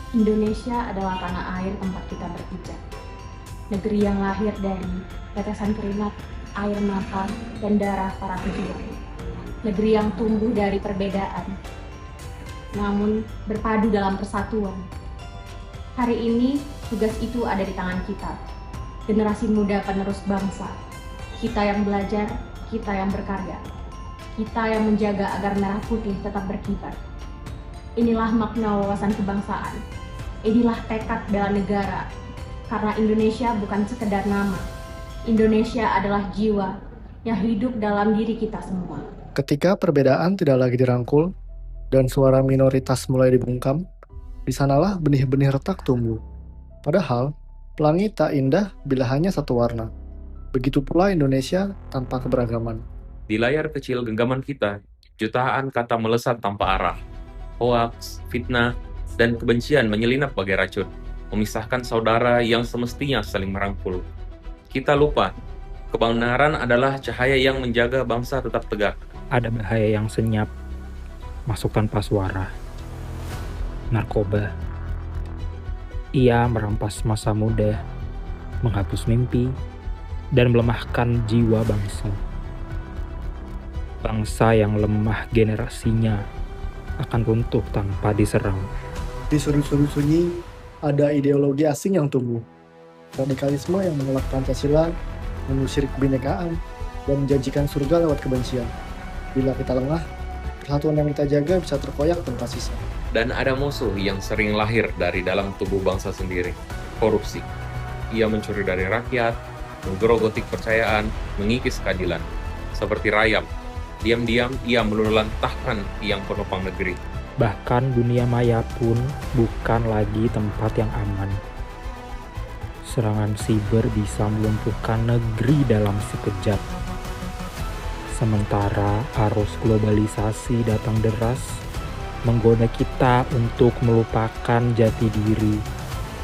Indonesia adalah tanah air tempat kita berpijak. Negeri yang lahir dari tetesan keringat, air mata, dan darah para pejuang. Negeri yang tumbuh dari perbedaan, namun berpadu dalam persatuan. Hari ini, tugas itu ada di tangan kita. Generasi muda penerus bangsa. Kita yang belajar, kita yang berkarya. Kita yang menjaga agar merah putih tetap berkibar. Inilah makna wawasan kebangsaan. Inilah tekad bela negara. Karena Indonesia bukan sekedar nama. Indonesia adalah jiwa yang hidup dalam diri kita semua. Ketika perbedaan tidak lagi dirangkul dan suara minoritas mulai dibungkam, di sanalah benih-benih retak tumbuh. Padahal, pelangi tak indah bila hanya satu warna. Begitu pula Indonesia tanpa keberagaman. Di layar kecil genggaman kita, jutaan kata melesat tanpa arah. Hoaks, fitnah, dan kebencian menyelinap bagai racun, memisahkan saudara yang semestinya saling merangkul. Kita lupa, kebenaran adalah cahaya yang menjaga bangsa tetap tegak. Ada bahaya yang senyap, masuk tanpa suara. Narkoba. Ia merampas masa muda, menghapus mimpi, dan melemahkan jiwa bangsa. Bangsa yang lemah generasinya akan runtuh tanpa diserang. Di sudut-sudut sunyi, ada ideologi asing yang tumbuh. Radikalisme yang menolak Pancasila, mengusir kebinekaan, dan menjanjikan surga lewat kebencian. Bila kita lengah, persatuan yang kita jaga bisa terkoyak tanpa sisa. Dan ada musuh yang sering lahir dari dalam tubuh bangsa sendiri, korupsi. Ia mencuri dari rakyat, menggerogoti kepercayaan, mengikis keadilan. Seperti rayap, diam-diam ia meluluhlantahkan tiang penopang negeri. Bahkan dunia maya pun bukan lagi tempat yang aman. Serangan siber bisa melumpuhkan negeri dalam sekejap. Sementara arus globalisasi datang deras, menggoda kita untuk melupakan jati diri,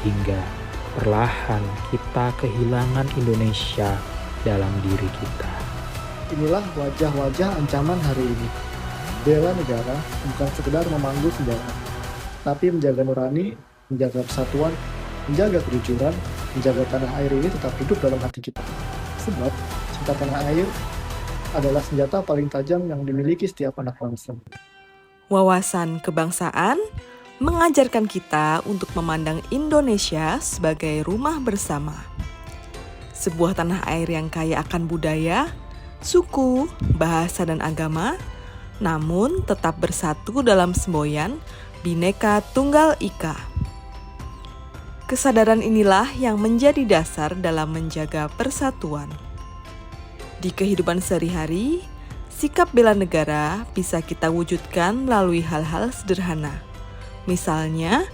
hingga perlahan kita kehilangan Indonesia dalam diri kita. Inilah wajah-wajah ancaman hari ini. Bela negara bukan sekedar memanggul senjata, tapi menjaga nurani, menjaga persatuan, menjaga kejujuran, menjaga tanah air ini tetap hidup dalam hati kita. Sebab cinta tanah air adalah senjata paling tajam yang dimiliki setiap anak bangsa. Wawasan kebangsaan mengajarkan kita untuk memandang Indonesia sebagai rumah bersama. Sebuah tanah air yang kaya akan budaya, suku, bahasa, dan agama, namun tetap bersatu dalam semboyan Bhinneka Tunggal Ika. Kesadaran inilah yang menjadi dasar dalam menjaga persatuan. Di kehidupan sehari-hari, sikap bela negara bisa kita wujudkan melalui hal-hal sederhana. Misalnya,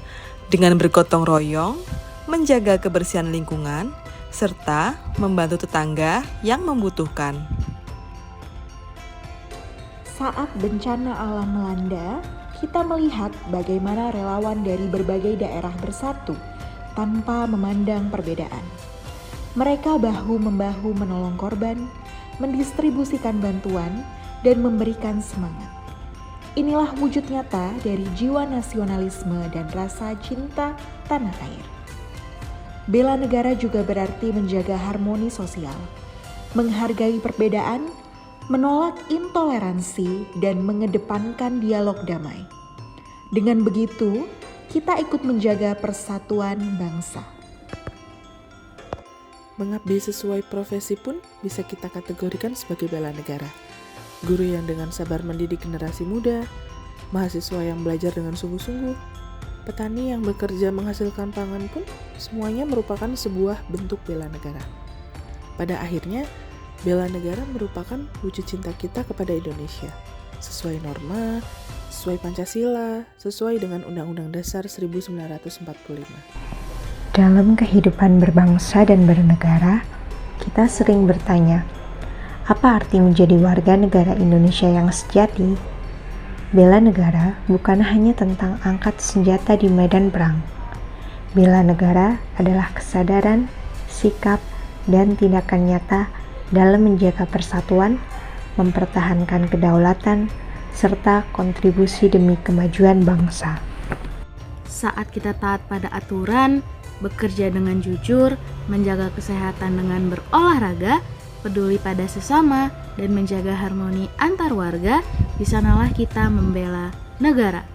dengan bergotong royong, menjaga kebersihan lingkungan, serta membantu tetangga yang membutuhkan. Saat bencana alam melanda, kita melihat bagaimana relawan dari berbagai daerah bersatu tanpa memandang perbedaan. Mereka bahu-membahu menolong korban, mendistribusikan bantuan, dan memberikan semangat. Inilah wujud nyata dari jiwa nasionalisme dan rasa cinta tanah air. Bela negara juga berarti menjaga harmoni sosial, menghargai perbedaan, menolak intoleransi, dan mengedepankan dialog damai. Dengan begitu, kita ikut menjaga persatuan bangsa. Mengabdi sesuai profesi pun bisa kita kategorikan sebagai bela negara. Guru yang dengan sabar mendidik generasi muda, mahasiswa yang belajar dengan sungguh-sungguh, petani yang bekerja menghasilkan pangan pun semuanya merupakan sebuah bentuk bela negara. Pada akhirnya, bela negara merupakan wujud cinta kita kepada Indonesia, sesuai norma, sesuai Pancasila, sesuai dengan Undang-Undang Dasar 1945. Dalam kehidupan berbangsa dan bernegara, kita sering bertanya, apa arti menjadi warga negara Indonesia yang sejati? Bela negara bukan hanya tentang angkat senjata di medan perang. Bela negara adalah kesadaran, sikap, dan tindakan nyata dalam menjaga persatuan, mempertahankan kedaulatan, serta kontribusi demi kemajuan bangsa. Saat kita taat pada aturan, bekerja dengan jujur, menjaga kesehatan dengan berolahraga, peduli pada sesama, dan menjaga harmoni antar warga, di sanalah kita membela negara.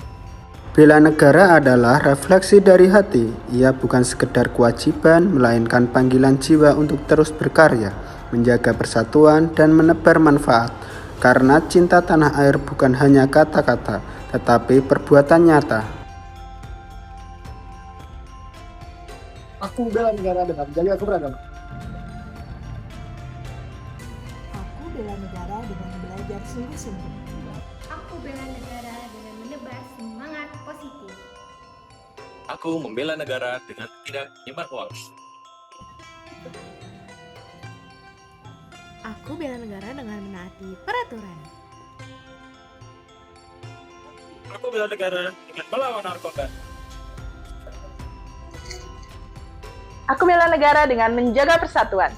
Bela negara adalah refleksi dari hati. Ia bukan sekedar kewajiban, melainkan panggilan jiwa untuk terus berkarya, menjaga persatuan, dan menebar manfaat. Karena cinta tanah air bukan hanya kata-kata, tetapi perbuatan nyata. Aku bela negara dengan menjaga keberagaman. Aku bela negara dengan belajar sungguh-sungguh. Aku bela negara dengan menebar semangat positif. Aku membela negara dengan tidak menyebar hoax. Aku bela negara dengan menaati peraturan. Aku bela negara dengan melawan narkoba. Aku bela negara dengan menjaga persatuan.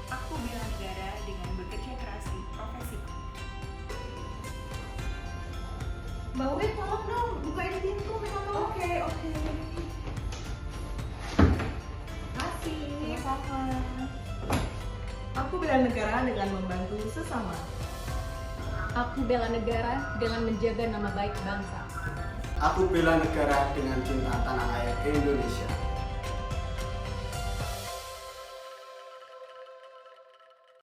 Aku bela negara dengan bekerja keras di profesiku. Mbak Wit, tolong dong bukain pintu. Oke. Makasih. Sama-sama. Aku bela negara dengan membantu sesama. Aku bela negara dengan menjaga nama baik bangsa. Aku bela negara dengan cinta tanah air Indonesia.